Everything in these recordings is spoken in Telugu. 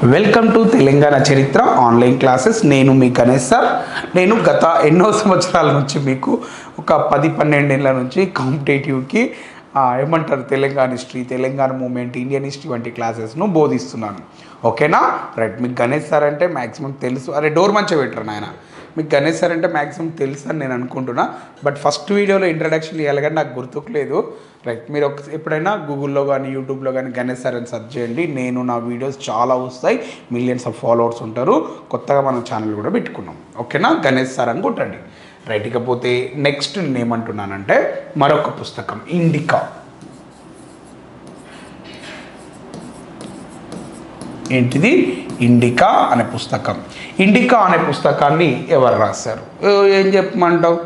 వెల్కమ్ టు తెలంగాణ చరిత్ర ఆన్లైన్ క్లాసెస్. నేను మీ గణేష్ సార్. నేను గత ఎన్నో సంవత్సరాల నుంచి మీకు ఒక 10-12 ఏళ్ళ నుంచి కాంపిటేటివ్కి ఏమంటారు Telangana history, Telangana movement, Indian history వంటి క్లాసెస్ను బోధిస్తున్నాను. ఓకేనా? రైట్. మీకు గణేష్ సార్ అంటే మ్యాక్సిమం తెలుసు. అరే డోర్ మంచిగా పెట్టరు నాయన. మీకు గణేష్ సార్ అంటే మ్యాక్సిమం తెలుసు అని నేను అనుకుంటున్నా. బట్ ఫస్ట్ వీడియోలో ఇంట్రడక్షన్ ఇవ్వాలి కానీ నాకు గుర్తుకులేదు. రైట్. మీరు ఎప్పుడైనా గూగుల్లో కానీ యూట్యూబ్లో కానీ గణేష్ సార్ అని సెర్చ్ చేయండి. నా వీడియోస్ చాలా వస్తాయి. మిలియన్స్ ఆఫ్ ఫాలోవర్స్ ఉంటారు. కొత్తగా మనం ఛానల్ కూడా పెట్టుకున్నాం. ఓకేనా? గణేష్ సార్ అని కొట్టండి. రైట్. ఇకపోతే నెక్స్ట్ నేను ఏమంటున్నానంటే మరొక పుస్తకం ఇండికా. ఏంటిది? ఇండికా అనే పుస్తకం. ఇండికా అనే పుస్తకాన్ని ఎవరు రాశారు? ఏం చెప్పమంటావు?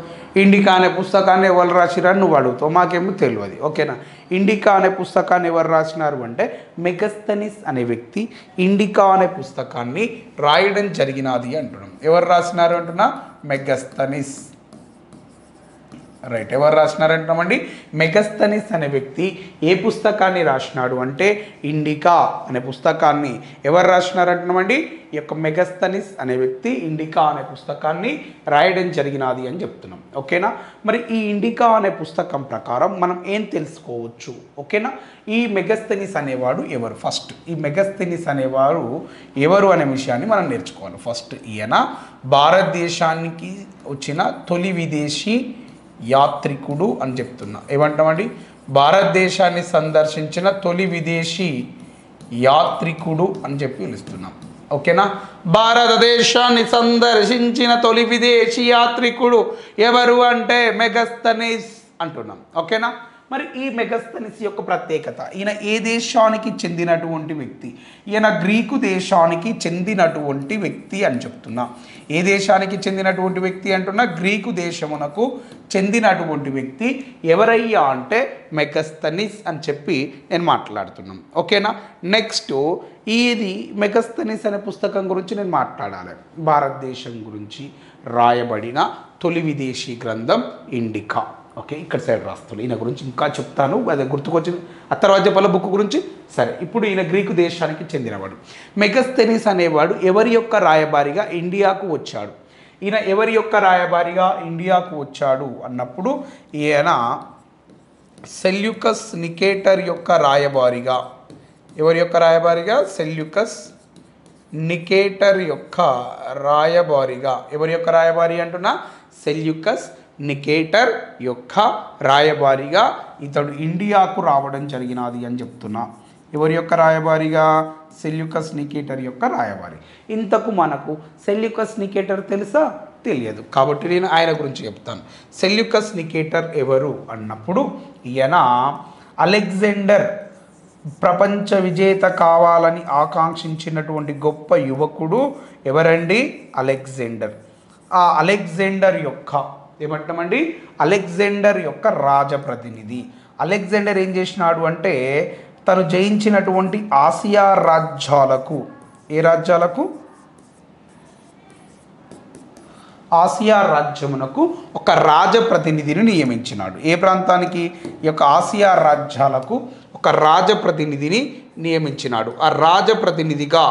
ఇండికా అనే పుస్తకాన్ని ఎవరు రాసిరని నువ్వు అడుగుతావు, మాకేమో తెలియదు. ఓకేనా? ఇండికా అనే పుస్తకాన్ని ఎవరు రాసినారు అంటే మెగస్తనీస్ అనే వ్యక్తి ఇండికా అనే పుస్తకాన్ని రాయడం జరిగినది అంటున్నాం. ఎవరు రాసినారు అంటున్నా? మెగస్తనీస్. రైట్. ఎవరు రాసినారంటామండి? మెగస్తనీస్ అనే వ్యక్తి ఏ పుస్తకాన్ని రాసినాడు అంటే ఇండికా అనే పుస్తకాన్ని ఎవరు రాసినారంటున్నామండి? ఈ యొక్క మెగస్తనీస్ అనే వ్యక్తి ఇండికా అనే పుస్తకాన్ని రాయడం జరిగినది అని చెప్తున్నాం. ఓకేనా? మరి ఈ ఇండికా అనే పుస్తకం ప్రకారం మనం ఏం తెలుసుకోవచ్చు? ఓకేనా? ఈ మెగస్తనీస్ అనేవాడు ఎవరు? ఫస్ట్ ఈ మెగస్తనీస్ అనేవారు ఎవరు అనే విషయాన్ని మనం నేర్చుకోవాలి. ఫస్ట్ ఈయన భారతదేశానికి వచ్చిన తొలి విదేశీ యాత్రికుడు అని చెప్తున్నా. ఏమంటామండి? భారతదేశాన్ని సందర్శించిన తొలి విదేశీ యాత్రికుడు అని చెప్పి పిలుస్తున్నాం. ఓకేనా? భారతదేశాన్ని సందర్శించిన తొలి విదేశీ యాత్రికుడు ఎవరు అంటే మెగస్తనీస్ అంటున్నాం. ఓకేనా? మరి ఈ మెగస్తనీస్ యొక్క ప్రత్యేకత, ఈయన ఏ దేశానికి చెందినటువంటి వ్యక్తి? ఈయన గ్రీకు దేశానికి చెందినటువంటి వ్యక్తి అని చెప్తున్నా. ఏ దేశానికి చెందినటువంటి వ్యక్తి అంటున్నా? గ్రీకు దేశమునకు చెందినటువంటి వ్యక్తి ఎవరయ్యా అంటే మెగస్తనీస్ అని చెప్పి నేను మాట్లాడుతున్నాను. ఓకేనా? నెక్స్ట్ ఇది మెగస్తనీస్ అనే పుస్తకం గురించి నేను మాట్లాడాలి. భారతదేశం గురించి రాయబడిన తొలి విదేశీ గ్రంథం ఇండికా. ఓకే, ఇక్కడ సైడ్ రాస్తాను. ఈయన గురించి ఇంకా చెప్తాను, అదే గుర్తుకొచ్చింది. ఆ తర్వాత చెప్పాల బుక్ గురించి. సరే, ఇప్పుడు ఈయన గ్రీకు దేశానికి చెందినవాడు. మెగస్తనీస్ అనేవాడు ఎవరి యొక్క రాయబారిగా ఇండియాకు వచ్చాడు? ఈయన ఎవరి యొక్క రాయబారిగా ఇండియాకు వచ్చాడు అన్నప్పుడు ఈయన సెల్యూకస్ నికేటర్ యొక్క రాయబారిగా. ఎవరి యొక్క రాయబారిగా? సెల్యూకస్ నికేటర్ యొక్క రాయబారిగా. ఎవరి యొక్క రాయబారి అంటున్నా? సెల్యూకస్ నికేటర్ యొక్క రాయబారిగా ఇతడు ఇండియాకు రావడం జరిగినది అని చెప్తున్నా. ఎవరి యొక్క రాయబారిగా? సెల్యూకస్ నికేటర్ యొక్క రాయబారి. ఇంతకు మనకు సెల్యూకస్ నికేటర్ తెలుసా? తెలియదు. కాబట్టి నేను ఆయన గురించి చెప్తాను. సెల్యూకస్ నికేటర్ ఎవరు అన్నప్పుడు ఈయన అలెగ్జాండర్ ప్రపంచ విజేత కావాలని ఆకాంక్షించినటువంటి గొప్ప యువకుడు ఎవరండి? అలెగ్జాండర్. ఆ అలెగ్జాండర్ యొక్క ఏమంటామండి? అలెగ్జాండర్ యొక్క రాజప్రతినిధి. అలెగ్జాండర్ ఏం చేసినాడు అంటే తను జయించినటువంటి ఆసియా రాజ్యాలకు, ఏ రాజ్యాలకు? ఆసియా రాజ్యమునకు ఒక రాజప్రతినిధిని నియమించినాడు. ఏ ప్రాంతానికి? ఈ యొక్క ఆసియా రాజ్యాలకు ఒక రాజప్రతినిధిని నియమించినాడు. ఆ రాజప్రతినిధిగా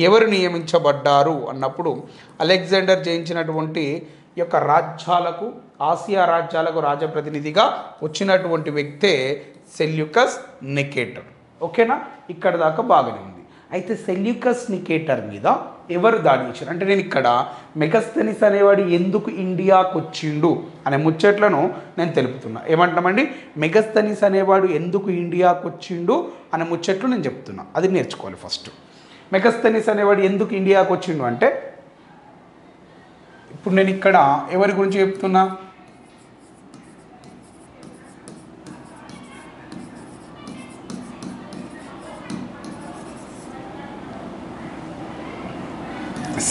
ఎవరు నియమించబడ్డారు అన్నప్పుడు అలెగ్జాండర్ జయించినటువంటి ఈ యొక్క రాజ్యాలకు, ఆసియా రాజ్యాలకు రాజప్రతినిధిగా వచ్చినటువంటి వ్యక్తే సెల్యూకస్ నికేటర్. ఓకేనా? ఇక్కడ దాకా బాగానే ఉంది. అయితే సెల్యూకస్ నికేటర్ మీద ఎవరు దాడి చేశారు అంటే నేను ఇక్కడ మెగస్తనీస్ అనేవాడు ఎందుకు ఇండియాకు వచ్చిండు అనే ముచ్చట్లను నేను తెలుపుతున్నా. ఏమంటామండి? మెగస్తనీస్ అనేవాడు ఎందుకు ఇండియాకు వచ్చిండు అనే ముచ్చట్లు నేను చెప్తున్నా. అది నేర్చుకోవాలి ఫస్ట్. మెగస్తనీస్ అనేవాడు ఎందుకు ఇండియాకు వచ్చిండు అంటే ఇప్పుడు నేను ఇక్కడ ఎవరి గురించి చెప్తున్నా?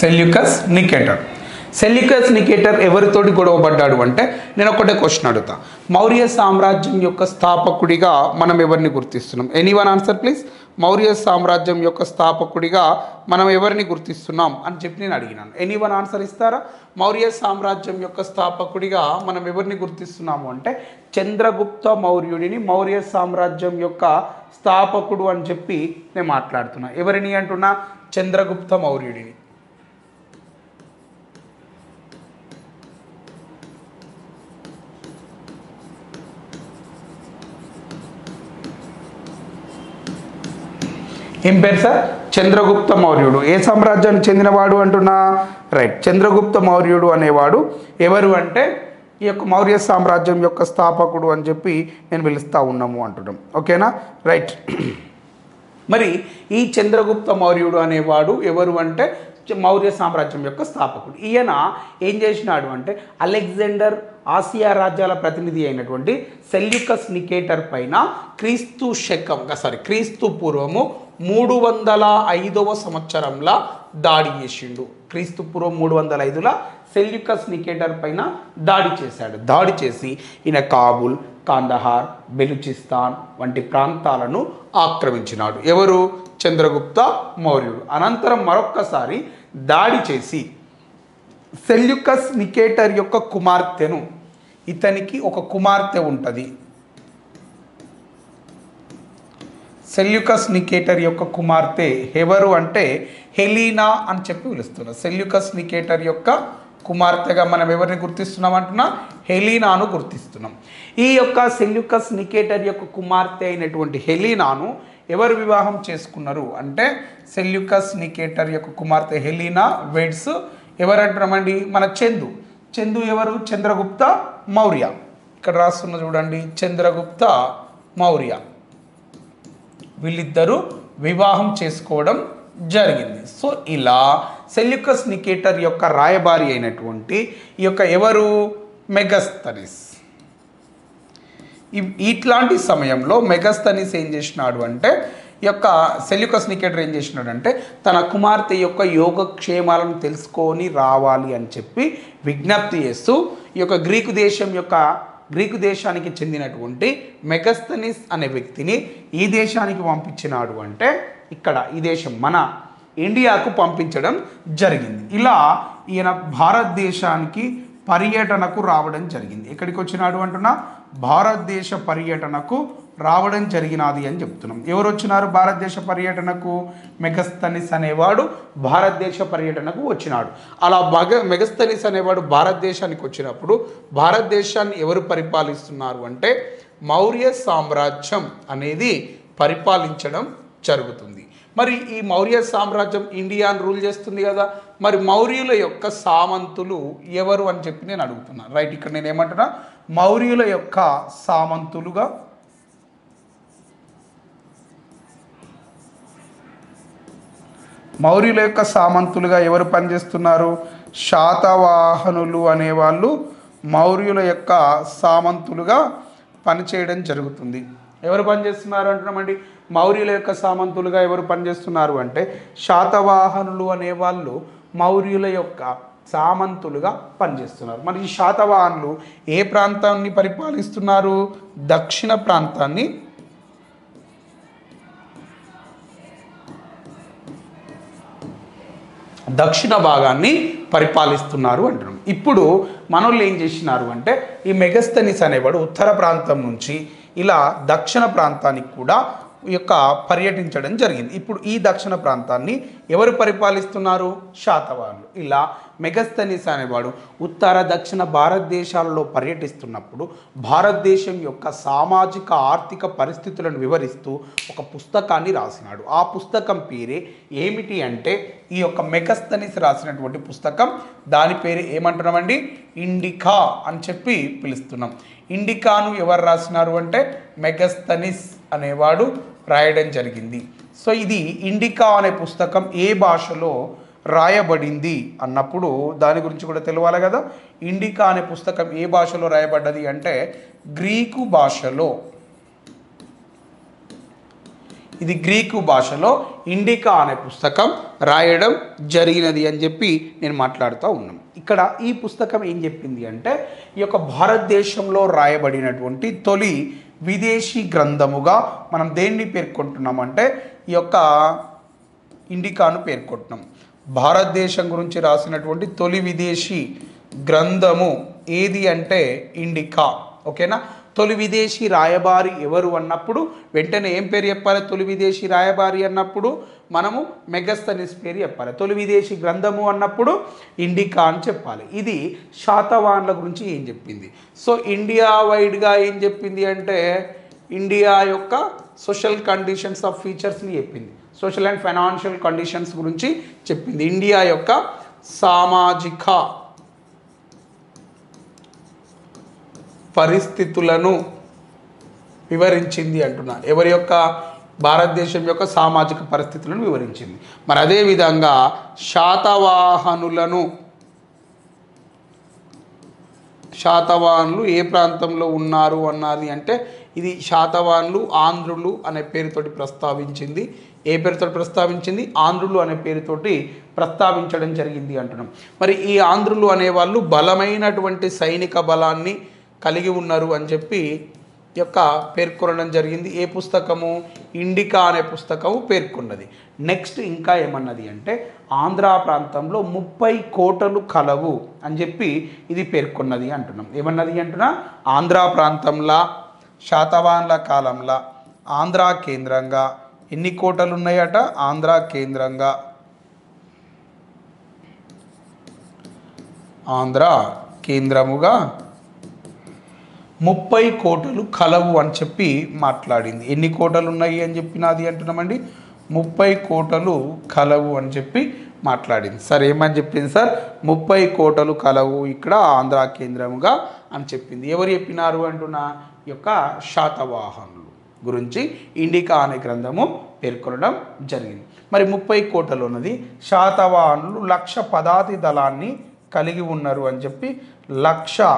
Seleucus Nicator. సెల్యూకస్ నికేటర్ ఎవరితోటి గొడవపడ్డాడు అంటే నేను ఒకటే క్వశ్చన్ అడుగుతా. మౌర్య సామ్రాజ్యం యొక్క స్థాపకుడిగా మనం ఎవరిని గుర్తిస్తున్నాం? Anyone answer please. మౌర్య సామ్రాజ్యం యొక్క స్థాపకుడిగా మనం ఎవరిని గుర్తిస్తున్నాం అని చెప్పి నేను అడిగినాను. ఎనీవన్ ఆన్సర్ ఇస్తారా? మౌర్య సామ్రాజ్యం యొక్క స్థాపకుడిగా మనం ఎవరిని గుర్తిస్తున్నాము అంటే చంద్రగుప్త మౌర్యుడిని మౌర్య సామ్రాజ్యం యొక్క స్థాపకుడు అని చెప్పి నేను మాట్లాడుతున్నా. ఎవరిని అంటున్నా? చంద్రగుప్త మౌర్యుడిని. ఏం పేరు సార్? చంద్రగుప్త మౌర్యుడు. ఏ సామ్రాజ్యానికి చెందినవాడు అంటున్నా? రైట్, చంద్రగుప్త మౌర్యుడు అనేవాడు ఎవరు అంటే ఈ యొక్క మౌర్య సామ్రాజ్యం యొక్క స్థాపకుడు అని చెప్పి నేను పిలుస్తూ ఉన్నాము అంటున్నాం. ఓకేనా? రైట్. మరి ఈ చంద్రగుప్త మౌర్యుడు అనేవాడు ఎవరు అంటే మౌర్య సామ్రాజ్యం యొక్క స్థాపకుడు. ఈయన ఏం చేసినాడు అంటే అలెగ్జాండర్ ఆసియా రాజ్యాల ప్రతినిధి అయినటువంటి సెల్యూకస్ నికేటర్ పైన క్రీస్తు పూర్వము 305వ సంవత్సరంలో దాడి చేసిండు. క్రీస్తు పూర్వం 305లో సెల్యూకస్ నికేటర్ పైన దాడి చేశాడు. దాడి చేసి ఈయన కాబూల్, కాందహార్, బెలుచిస్తాన్ వంటి ప్రాంతాలను ఆక్రమించినాడు. ఎవరు? చంద్రగుప్త మౌర్యుడు. అనంతరం మరొక్కసారి దాడి చేసి సెల్యూకస్ నికేటర్ యొక్క కుమార్తెను, ఇతనికి ఒక కుమార్తె ఉంటుంది, సెల్యూకస్ నికేటర్ యొక్క కుమార్తె ఎవరు అంటే హెలీనా అని చెప్పి పిలుస్తున్నారు. సెల్యూకస్ నికేటర్ యొక్క కుమార్తెగా మనం ఎవరిని గుర్తిస్తున్నాం అంటున్నా? హెలీనాను గుర్తిస్తున్నాం. ఈ యొక్క సెల్యూకస్ నికేటర్ యొక్క కుమార్తె అయినటువంటి హెలీనాను ఎవరు వివాహం చేసుకున్నారు అంటే సెల్యూకస్ నికేటర్ యొక్క కుమార్తె హెలీనా వెడ్స్ ఎవరు అంటున్నామండి? మన చందు ఎవరు? చంద్రగుప్త మౌర్య. ఇక్కడ రాస్తున్న చూడండి, చంద్రగుప్త మౌర్య. వీళ్ళిద్దరూ వివాహం చేసుకోవడం జరిగింది. సో ఇలా సెల్యూకస్ నికేటర్ యొక్క రాయబారి అయినటువంటి ఈ యొక్క ఎవరు? మెగస్తనిస్. ఇట్లాంటి సమయంలో మెగస్తనిస్ ఏం చేసినాడు అంటే ఈ యొక్క సెల్యూకస్ నికేటర్ ఏం చేసినాడు అంటే తన కుమార్తె యొక్క యోగక్షేమాలను తెలుసుకొని రావాలి అని చెప్పి విజ్ఞప్తి చేస్తూ ఈ యొక్క గ్రీకు దేశానికి చెందినటువంటి మెగస్తనిస్ అనే వ్యక్తిని ఈ దేశానికి పంపించినాడు అంటే ఇక్కడ ఈ దేశం మన ఇండియాకు పంపించడం జరిగింది. ఇలా ఈయన భారతదేశానికి పర్యటనకు రావడం జరిగింది. ఎక్కడికి వచ్చినాడు అంటున్నా? భారతదేశ పర్యటనకు రావడం జరిగినది అని చెప్తున్నాం. ఎవరు వచ్చినారు భారతదేశ పర్యటనకు? మెగస్తనిస్ అనేవాడు భారతదేశ పర్యటనకు వచ్చినాడు. అలా మెగస్తనిస్ అనేవాడు భారతదేశానికి వచ్చినప్పుడు భారతదేశాన్ని ఎవరు పరిపాలిస్తున్నారు అంటే మౌర్య సామ్రాజ్యం అనేది పరిపాలించడం జరుగుతుంది. మరి ఈ మౌర్య సామ్రాజ్యం ఇండియాను రూల్ చేస్తుంది కదా, మరి మౌర్యుల యొక్క సామంతులు ఎవరు అని చెప్పి నేను అడుగుతున్నాను. రైట్, ఇక్కడ నేను ఏమంటున్నా? మౌర్యుల యొక్క సామంతులుగా ఎవరు పనిచేస్తున్నారు? శాతవాహనులు అనేవాళ్ళు మౌర్యుల యొక్క సామంతులుగా పనిచేయడం జరుగుతుంది. ఎవరు పనిచేస్తున్నారు అంటున్నామండి? మౌర్యుల యొక్క సామంతులుగా ఎవరు పనిచేస్తున్నారు అంటే శాతవాహనులు అనేవాళ్ళు మౌర్యుల యొక్క సామంతులుగా పనిచేస్తున్నారు. మరి ఈ శాతవాహనులు ఏ ప్రాంతాన్ని పరిపాలిస్తున్నారు? దక్షిణ ప్రాంతాన్ని, దక్షిణ భాగాన్ని పరిపాలిస్తున్నారు అంటున్నాం. ఇప్పుడు మనోళ్ళు ఏం చేసినారు అంటే ఈ మెగస్తనిస్ అనేవాడు ఉత్తర ప్రాంతం నుంచి ఇలా దక్షిణ ప్రాంతానికి కూడా ఈ యొక్క పర్యటించడం జరిగింది. ఇప్పుడు ఈ దక్షిణ ప్రాంతాన్ని ఎవరు పరిపాలిస్తున్నారు? శాతవాహనులు. ఇలా మెగస్తనిస్ అనేవాడు ఉత్తర దక్షిణ భారతదేశాలలో పర్యటిస్తున్నప్పుడు భారతదేశం యొక్క సామాజిక ఆర్థిక పరిస్థితులను వివరిస్తూ ఒక పుస్తకాన్ని రాసినాడు. ఆ పుస్తకం పేరే ఏమిటి అంటే ఈ యొక్క మెగస్తనిస్ రాసినటువంటి పుస్తకం, దాని పేరు ఏమంటున్నామండి? ఇండికా అని చెప్పి పిలుస్తున్నాం. ఇండికాను ఎవరు రాసినారు అంటే మెగస్తనిస్ అనేవాడు రాయడం జరిగింది. సో ఇది ఇండికా అనే పుస్తకం ఏ భాషలో రాయబడింది అన్నప్పుడు దాని గురించి కూడా తెలియాలి కదా. ఇండికా అనే పుస్తకం ఏ భాషలో రాయబడ్డది అంటే గ్రీకు భాషలో. ఇది గ్రీకు భాషలో ఇండికా అనే పుస్తకం రాయడం జరిగినది అని చెప్పి నేను మాట్లాడుతూ ఉన్నాను. ఇక్కడ ఈ పుస్తకం ఏం చెప్పింది అంటే ఈ యొక్క భారతదేశంలో రాయబడినటువంటి తొలి విదేశీ గ్రంథముగా మనం దేన్ని పేర్కొంటున్నామంటే ఈ యొక్క ఇండికాను పేర్కొంటున్నాం. భారతదేశం గురించి రాసినటువంటి తొలి విదేశీ గ్రంథము ఏది అంటే ఇండికా. ఓకేనా? తొలి విదేశీ రాయబారి ఎవరు అన్నప్పుడు వెంటనే ఏం పేరు చెప్పాలి? తొలి విదేశీ రాయబారి అన్నప్పుడు మనము మెగస్తనిస్ పేరు చెప్పాలి. తొలి విదేశీ గ్రంథము అన్నప్పుడు ఇండికా అని చెప్పాలి. ఇది శాతవాహనుల గురించి ఏం చెప్పింది. సో ఇండియా వైడ్గా ఏం చెప్పింది అంటే ఇండియా యొక్క సోషల్ కండిషన్స్ ఆఫ్ ఫీచర్స్ని చెప్పింది. సోషల్ అండ్ ఫైనాన్షియల్ కండిషన్స్ గురించి చెప్పింది. ఇండియా యొక్క సామాజిక పరిస్థితులను వివరించింది అంటున్నా. ఎవరి యొక్క? భారతదేశం యొక్క సామాజిక పరిస్థితులను వివరించింది. మరి అదేవిధంగా శాతవాహనులు ఏ ప్రాంతంలో ఉన్నారు అన్నది అంటే ఇది శాతవాహనులు ఆంధ్రులు అనే పేరుతోటి ప్రస్తావించింది. ఏ పేరుతో ప్రస్తావించింది? ఆంధ్రులు అనే పేరుతోటి ప్రస్తావించడం జరిగింది అంటున్నాం. మరి ఈ ఆంధ్రులు అనేవాళ్ళు బలమైనటువంటి సైనిక బలాన్ని కలిగి ఉన్నారు అని చెప్పి యొక్క పేర్కొనడం జరిగింది. ఏ పుస్తకము? ఇండికా అనే పుస్తకము పేర్కొన్నది. నెక్స్ట్ ఇంకా ఏమన్నది అంటే ఆంధ్ర ప్రాంతంలో 30 కోటలు కలవు అని చెప్పి ఇది పేర్కొన్నది అంటున్నాం. ఏమన్నది అంటున్నా? ఆంధ్ర ప్రాంతంలో శాతవాహనుల కాలంలో ఆంధ్ర కేంద్రంగా ఎన్ని కోటలు ఉన్నాయట? ఆంధ్ర కేంద్రంగా ఆంధ్ర కేంద్రముగా 30 కోటలు కలవు అని చెప్పి మాట్లాడింది. ఎన్ని కోటలు ఉన్నాయి అని చెప్పినది అంటున్నామండి? 30 కోటలు కలవు అని చెప్పి మాట్లాడింది. సార్ ఏమని చెప్పింది సార్? 30 కోటలు కలవు ఇక్కడ ఆంధ్ర కేంద్రముగా అని చెప్పింది. ఎవరు చెప్పినారు అంటున్నా? యొక్క శాతవాహనులు గురించి ఇండికా అనే గ్రంథము పేర్కొనడం జరిగింది. మరి 30 కోటలు ఉన్నది. శాతవాహనులు 1,00,000 పదాతి దళాన్ని కలిగి ఉన్నారు అని చెప్పి 1,00,000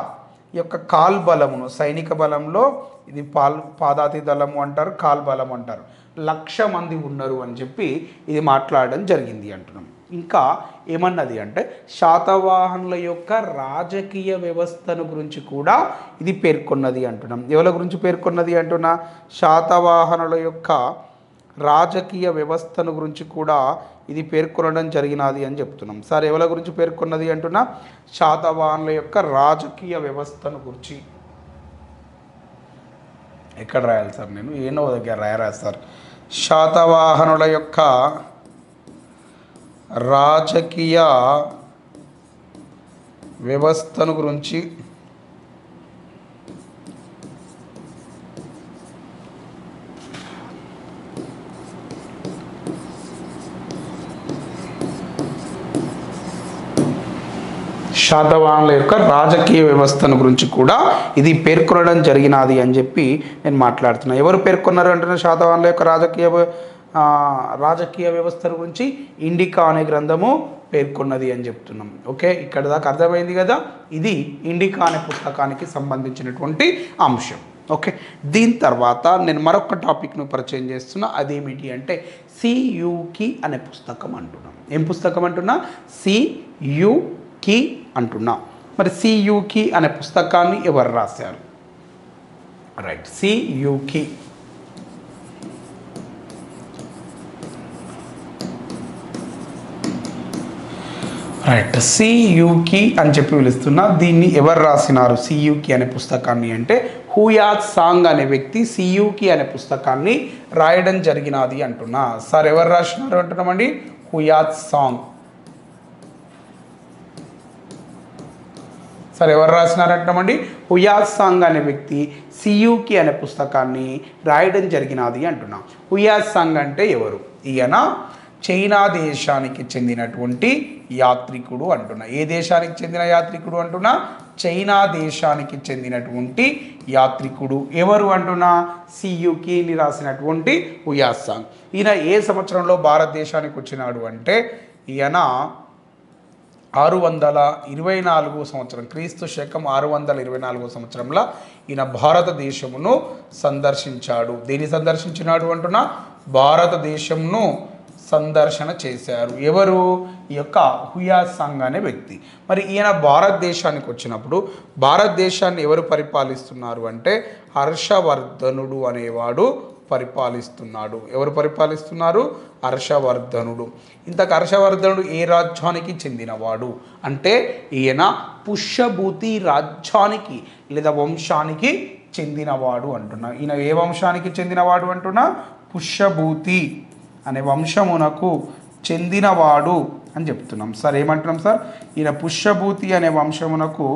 యొక్క కాల్బలమును సైనిక బలంలో ఇది పాదాతి దళము అంటారు, కాల్బలం అంటారు. 1,00,000 మంది ఉన్నారు అని చెప్పి ఇది మాట్లాడడం జరిగింది అంటున్నాం. ఇంకా ఏమన్నది అంటే శాతవాహనుల యొక్క రాజకీయ వ్యవస్థను గురించి కూడా ఇది పేర్కొన్నది అంటున్నాం. ఎవరి గురించి పేర్కొన్నది అంటున్నా? శాతవాహనుల యొక్క రాజకీయ వ్యవస్థను గురించి కూడా ఇది పేర్కొనడం జరిగినది అని చెప్తున్నాం. సార్ ఎవరి గురించి పేర్కొన్నది అంటున్నా? శాతవాహనుల యొక్క రాజకీయ వ్యవస్థను గురించి. ఎక్కడ రాయాలి సార్? నేను ఏనో దగ్గర రాయరా సార్? శాతవాహనుల యొక్క రాజకీయ వ్యవస్థను గురించి శాతవాహనుల యొక్క రాజకీయ వ్యవస్థను గురించి కూడా ఇది పేర్కొనడం జరిగినది అని చెప్పి నేను మాట్లాడుతున్నా. ఎవరు పేర్కొన్నారు అంటున్నా శాతవాహనుల యొక్క రాజకీయ వ్యవస్థను గురించి? ఇండికా అనే గ్రంథము పేర్కొన్నది అని చెప్తున్నాం. ఓకే, ఇక్కడ దాకా అర్థమైంది కదా? ఇది ఇండికా అనే పుస్తకానికి సంబంధించినటువంటి అంశం. ఓకే, దీని తర్వాత నేను మరొక టాపిక్ను పరిచయం చేస్తున్నా. అదేమిటి అంటే సియుకి అనే పుస్తకం అంటున్నాం. ఏం పుస్తకం అంటున్నా? సియుకి అంటున్నా. మరి సియుకి అనే పుస్తకాన్ని ఎవరు రాశారు? రైట్, సియుకి రైట్ సియుకి అని చెప్పి పిలుస్తున్నా. దీన్ని ఎవరు రాసినారు సియుకి అనే పుస్తకాన్ని అంటే హుయాత్ సాంగ్ అనే వ్యక్తి సియుకి అనే పుస్తకాన్ని రాయడం జరిగినది అంటున్నా. సార్ ఎవరు రాసినారు అంటున్నామండి? హుయాత్ సాంగ్. సార్ ఎవరు రాసినారు అంటున్నామండి? హుయాత్ సాంగ్ అనే వ్యక్తి సియుకి అనే పుస్తకాన్ని రాయడం జరిగినది అంటున్నా. హుయాత్ సాంగ్ అంటే ఎవరు? ఈయన చైనా దేశానికి చెందినటువంటి యాత్రికుడు అంటున్నా. ఏ దేశానికి చెందిన యాత్రికుడు అంటున్నా? చైనా దేశానికి చెందినటువంటి యాత్రికుడు. ఎవరు అంటున్నా? సియుకిని రాసినటువంటి హుయాత్ సాంగ్. ఈయన ఏ సంవత్సరంలో భారతదేశానికి వచ్చినాడు అంటే ఈయన 624 సంవత్సరం, క్రీస్తు శకం 624 సంవత్సరంలో ఈయన భారతదేశమును సందర్శించాడు. దేన్ని సందర్శించినాడు అంటున్నా? భారతదేశంను సందర్శన చేశారు. ఎవరు? ఈ యొక్క హుయాత్ సాంగ్ అనే వ్యక్తి. మరి ఈయన భారతదేశానికి వచ్చినప్పుడు భారతదేశాన్ని ఎవరు పరిపాలిస్తున్నారు అంటే హర్షవర్ధనుడు అనేవాడు పరిపాలిస్తున్నాడు. ఎవరు పరిపాలిస్తున్నారు? హర్షవర్ధనుడు. ఇంతకు హర్షవర్ధనుడు ఏ రాజ్యానికి చెందినవాడు అంటే ఈయన పుష్యభూతి రాజ్యానికి లేదా వంశానికి చెందినవాడు అంటున్నా. ఈయన ఏ వంశానికి చెందినవాడు అంటున్నా? పుష్యభూతి అనే వంశమునకు చెందినవాడు అని చెప్తున్నాం సార్. ఏమంటున్నాం సార్? ఈయన పుష్యభూతి అనే వంశమునకు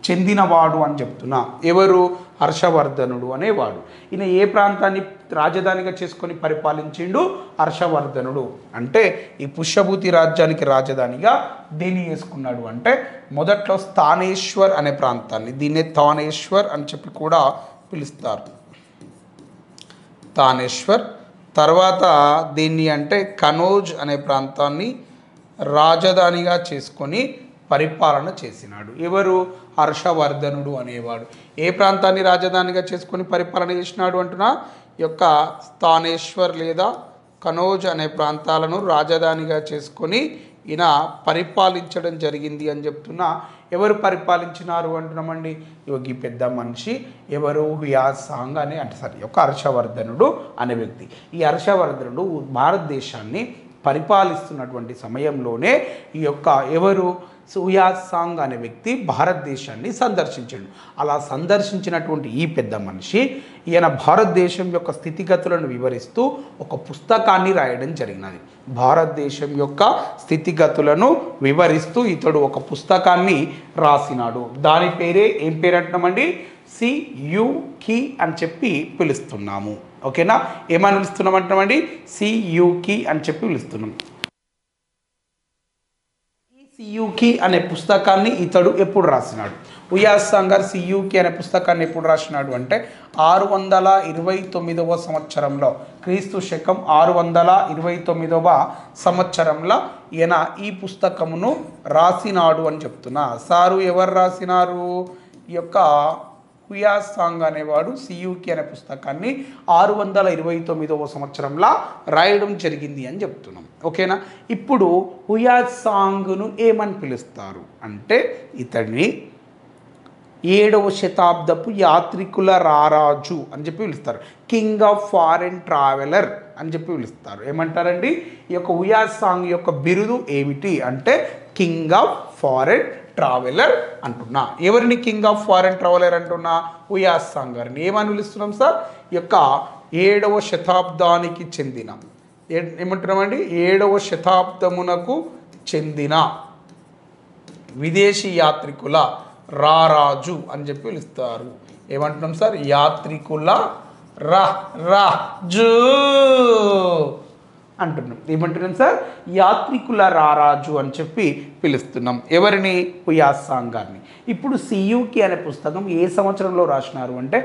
చెందినవాడు అని చెప్తున్నా. ఎవరు? హర్షవర్ధనుడు అనేవాడు. ఈయన ఏ ప్రాంతాన్ని రాజధానిగా చేసుకొని పరిపాలించిండు? హర్షవర్ధనుడు. అంటే ఈ పుష్యభూతి రాజ్యానికి రాజధానిగా దేన్ని చేసుకున్నాడు అంటే మొదట్లో స్థానేశ్వర్ అనే ప్రాంతాన్ని, దీన్నే తానేశ్వర్ అని చెప్పి కూడా పిలుస్తారు, తానేశ్వర్. తర్వాత దీన్ని అంటే కనౌజ్ అనే ప్రాంతాన్ని రాజధానిగా చేసుకొని పరిపాలన చేసినాడు. ఎవరు? హర్షవర్ధనుడు అనేవాడు. ఏ ప్రాంతాన్ని రాజధానిగా చేసుకొని పరిపాలన చేసినాడు అంటున్నా? యొక్క స్థానేశ్వర్ లేదా కనౌజ్ అనే ప్రాంతాలను రాజధానిగా చేసుకొని ఈయన పరిపాలించడం జరిగింది అని చెప్తున్నా. ఎవరు పరిపాలించినారు అంటున్నామండి? ఈ పెద్ద మనిషి ఎవరు? హుయాసాంగ్ అనే అంటే సారీ యొక్క హర్షవర్ధనుడు అనే వ్యక్తి. ఈ హర్షవర్ధనుడు భారతదేశాన్ని పరిపాలిస్తున్నటువంటి సమయంలోనే ఈ యొక్క ఎవరు? హుయాసాంగ్ అనే వ్యక్తి భారతదేశాన్ని సందర్శించాడు. అలా సందర్శించినటువంటి ఈ పెద్ద మనిషి ఈయన భారతదేశం యొక్క స్థితిగతులను వివరిస్తూ ఒక పుస్తకాన్ని రాయడం జరిగినది. భారతదేశం యొక్క స్థితిగతులను వివరిస్తూ ఇతడు ఒక పుస్తకాన్ని రాసినాడు. దాని పేరే ఏం పేరు అంటున్నామండి? సియుకి అని చెప్పి పిలుస్తున్నాము. ఓకేనా? ఏమని పిలుస్తున్నాం అంటున్నామండి? సియుకి అని చెప్పి పిలుస్తున్నాం. సియుకి అనే పుస్తకాన్ని ఇతడు ఎప్పుడు రాసినాడు? హుయాసాంగ్ గారు సియుకి అనే పుస్తకాన్ని ఎప్పుడు రాసినాడు అంటే 629వ సంవత్సరంలో, క్రీస్తు శకం 629వ సంవత్సరంలో ఈయన ఈ పుస్తకమును రాసినాడు అని చెప్తున్నా. సారు ఎవరు రాసినారు? ఈ యొక్క హుయాసాంగ్ అనేవాడు సియుకి అనే పుస్తకాన్ని 629వ సంవత్సరంలో రాయడం జరిగింది అని చెప్తున్నాం. ఓకేనా? ఇప్పుడు హుయాసాంగ్ను ఏమని పిలుస్తారు అంటే ఇతడిని 7వ శతాబ్దపు యాత్రికుల రారాజు అని చెప్పి పిలుస్తారు. కింగ్ ఆఫ్ ఫారెన్ ట్రావెలర్ అని చెప్పి పిలుస్తారు. ఏమంటారండి? ఈ యొక్క హుయాసాంగ్ యొక్క బిరుదు ఏమిటి అంటే కింగ్ ఆఫ్ ఫారెన్ ట్రావెలర్ అంటున్నా. ఎవరిని కింగ్ ఆఫ్ ఫారెన్ ట్రావెలర్ అంటున్నా? హుయాసాంగ్ గారిని. ఏమని పిలుస్తున్నాం సార్? ఈ యొక్క 7వ శతాబ్దానికి చెందిన, ఏమంటున్నామండి? 7వ శతాబ్దమునకు చెందిన విదేశీ యాత్రికుల రారాజు అని చెప్పి పిలుస్తారు. ఏమంటున్నాం సార్? యాత్రికుల రాజు అంటున్నాం. ఏమంటున్నాం సార్? యాత్రికుల రారాజు అని చెప్పి పిలుస్తున్నాం. ఎవరిని? హుయాసాంగ్ గారిని. ఇప్పుడు సియుకి అనే పుస్తకం ఏ సంవత్సరంలో రాసినారు అంటే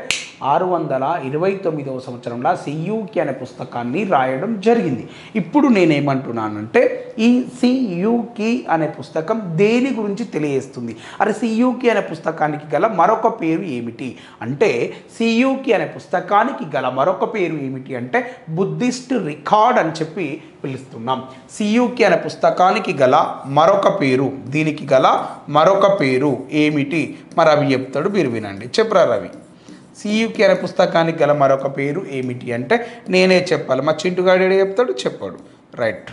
629వ సంవత్సరంలో సియుకి అనే పుస్తకాన్ని రాయడం జరిగింది. ఇప్పుడు నేనేమంటున్నానంటే ఈ సియుకి అనే పుస్తకం దేని గురించి తెలియజేస్తుంది? అరే సియుకి అనే పుస్తకానికి గల మరొక పేరు ఏమిటి అంటే సియుకి అనే పుస్తకానికి గల మరొక పేరు ఏమిటి అంటే బుద్ధిస్ట్ రికార్డ్ అని చెప్పి పిలుస్తున్నాం. సియుకి అనే పుస్తకానికి గల మరొక పేరు, దీనికి గల మరొక పేరు ఏమిటి? మరి రవి చెప్తాడు, మీరు వినండి. చెప్పరా రవి? సియుకి అనే పుస్తకానికి గల మరొక పేరు ఏమిటి అంటే నేనే చెప్పాలి, మా చింటుగాడు చెప్తాడు, చెప్పాడు. రైట్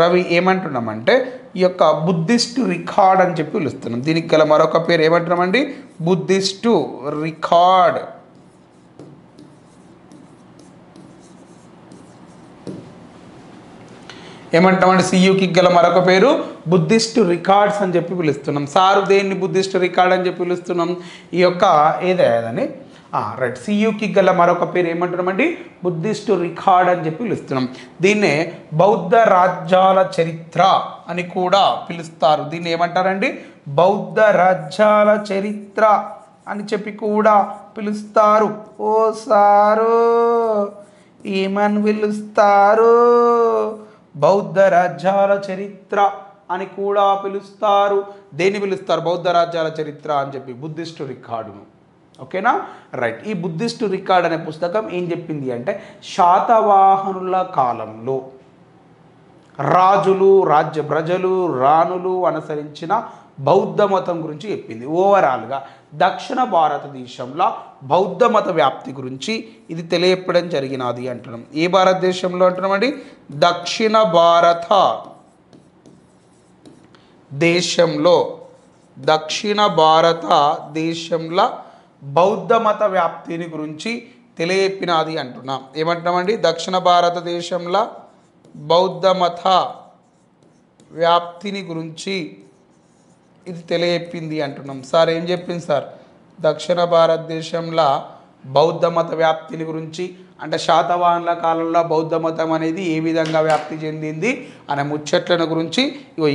రవి, ఏమంటున్నామంటే ఈ యొక్క బుద్ధిస్ట్ రికార్డ్ అని చెప్పి పిలుస్తున్నాం. దీనికి గల మరొక పేరు ఏమంటున్నామండి? Buddhist record. ఏమంటామంటే సియుకి గల మరొక పేరు బుద్ధిస్ట్ రికార్డ్స్ అని చెప్పి పిలుస్తున్నాం. సారు దేన్ని బుద్ధిస్ట్ రికార్డ్ అని చెప్పి పిలుస్తున్నాం? ఈ యొక్క ఏదని రైట్, సియుకి గల మరొక పేరు ఏమంటున్నామండి? బుద్ధిస్ట్ రికార్డ్ అని చెప్పి పిలుస్తున్నాం. దీన్నే బౌద్ధ రాజ్యాల చరిత్ర అని కూడా పిలుస్తారు. దీన్ని ఏమంటారండి? బౌద్ధ రాజ్యాల చరిత్ర అని చెప్పి కూడా పిలుస్తారు. ఓ సారు ఏమని పిలుస్తారు? బౌద్ధ రాజ్యాల చరిత్ర అని కూడా పిలుస్తారు. దేన్ని పిలుస్తారు? బౌద్ధ రాజ్యాల చరిత్ర అని చెప్పి బుద్ధిస్ట్ రికార్డును. ఓకేనా? రైట్. ఈ బుద్ధిస్ట్ రికార్డ్ అనే పుస్తకం ఏం చెప్పింది అంటే శాతవాహనుల కాలంలో రాజులు, రాజ్య ప్రజలు, రాణులు అనుసరించిన బౌద్ధ మతం గురించి చెప్పింది. ఓవరాల్గా దక్షిణ భారతదేశంలో బౌద్ధ మత వ్యాప్తి గురించి ఇది తెలియపడం జరిగినది అంటున్నాం. ఏ భారతదేశంలో అంటున్నామండి? దక్షిణ భారత దేశంలో, దక్షిణ భారత దేశంలో బౌద్ధ మత వ్యాప్తిని గురించి తెలియపినది అంటున్నాం. ఏమంటున్నామండి? దక్షిణ భారతదేశంలో బౌద్ధ మత వ్యాప్తిని గురించి ఇది తెలియపింది అంటున్నాం. సార్ ఏం చెప్పింది సార్? దక్షిణ భారతదేశంలో బౌద్ధ మత వ్యాప్తిని గురించి అంటే శాతవాహనుల కాలంలో బౌద్ధ మతం అనేది ఏ విధంగా వ్యాప్తి చెందింది అనే ముచ్చట్లను గురించి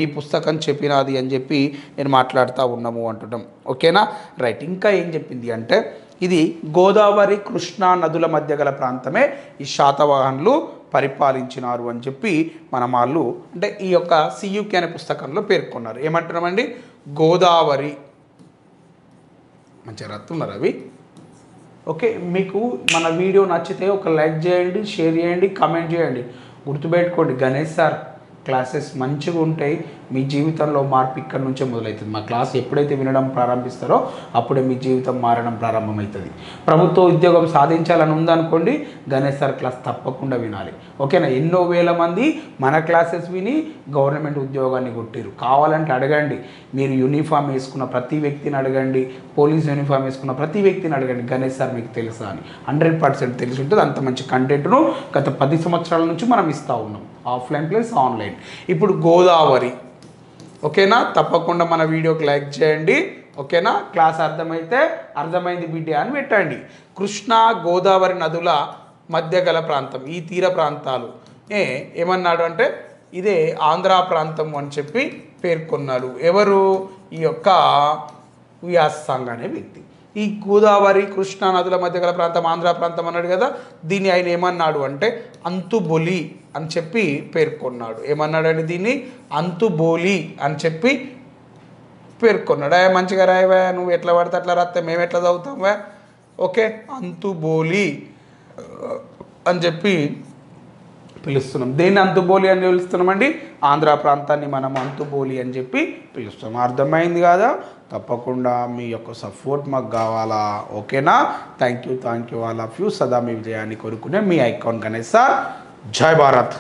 ఈ పుస్తకం చెప్పినది అని చెప్పి నేను మాట్లాడుతూ ఉన్నాము అంటున్నాం. ఓకేనా? రైట్. ఇంకా ఏం చెప్పింది అంటే ఇది గోదావరి కృష్ణా నదుల మధ్య గల ప్రాంతమే ఈ శాతవాహనులు పరిపాలించినారు అని చెప్పి మన వాళ్ళు అంటే ఈ యొక్క సియుకే అనే పుస్తకంలో పేర్కొన్నారు. ఏమంటున్నామండి? గోదావరి మంచిగా రత్తున్నారు అవి. ఓకే, మీకు మన వీడియో నచ్చితే ఒక లైక్ చేయండి, షేర్ చేయండి, కామెంట్ చేయండి. గుర్తుపెట్టుకోండి, గణేష్ సార్ క్లాసెస్ మంచిగా ఉంటాయి. మీ జీవితంలో మార్పు ఇక్కడ నుంచే మొదలవుతుంది. మా క్లాస్ ఎప్పుడైతే వినడం ప్రారంభిస్తారో అప్పుడే మీ జీవితం మారడం ప్రారంభమవుతుంది. ప్రభుత్వ ఉద్యోగం సాధించాలని ఉందనుకోండి, గణేష్ సార్ క్లాస్ తప్పకుండా వినాలి. ఓకేనా? ఎన్నో వేల మంది మన క్లాసెస్ విని గవర్నమెంట్ ఉద్యోగాన్ని కొట్టిరు. కావాలంటే అడగండి. మీరు యూనిఫామ్ వేసుకున్న ప్రతి వ్యక్తిని అడగండి, పోలీస్ యూనిఫామ్ వేసుకున్న ప్రతి వ్యక్తిని అడగండి, గణేష్ సార్ మీకు తెలుసా అని. 100% తెలిసి ఉంటుంది. అంత మంచి కంటెంట్ను గత 10 సంవత్సరాల నుంచి మనం ఇస్తూ ఉన్నాం, ఆఫ్లైన్ ప్లస్ ఆన్లైన్. ఇప్పుడు గోదావరి. ఓకేనా? తప్పకుండా మన వీడియోకి లైక్ చేయండి. ఓకేనా? క్లాస్ అర్థమైంది బిడ్డ అని పెట్టండి. కృష్ణా గోదావరి నదుల మధ్య గల ప్రాంతం, ఈ తీర ప్రాంతాలు ఏమన్నాడు అంటే ఇదే ఆంధ్ర ప్రాంతం అని చెప్పి పేర్కొన్నాడు. ఎవరు? ఈ యొక్క వ్యాసంగ్ అనే వ్యక్తి. ఈ గోదావరి కృష్ణా నదుల మధ్య గల ప్రాంతం ఆంధ్ర ప్రాంతం అన్నాడు కదా, దీన్ని ఆయన ఏమన్నాడు అంటే అంతుబొలి అని చెప్పి పేర్కొన్నాడు. ఏమన్నాడండి? దీన్ని అంతుబోలి అని చెప్పి పేర్కొన్నాడు. మంచిగా రాయవా, నువ్వు ఎట్లా పడితే అట్లా రాస్తే మేము ఎట్లా చదువుతాంవా? ఓకే, అంతుబోలి అని చెప్పి పిలుస్తున్నాం. దేన్ని అంతుబోలి అని పిలుస్తున్నామండి? ఆంధ్ర ప్రాంతాన్ని మనం అంతుబోలి అని చెప్పి పిలుస్తాం. అర్థమైంది కదా? తప్పకుండా మీ యొక్క సపోర్ట్ మాకు కావాలా. ఓకేనా? Thank you all of you. సదా మీ విజయాన్ని కోరుకునే మీ ఐకాన్ గణేష్ సార్. జై భారత్.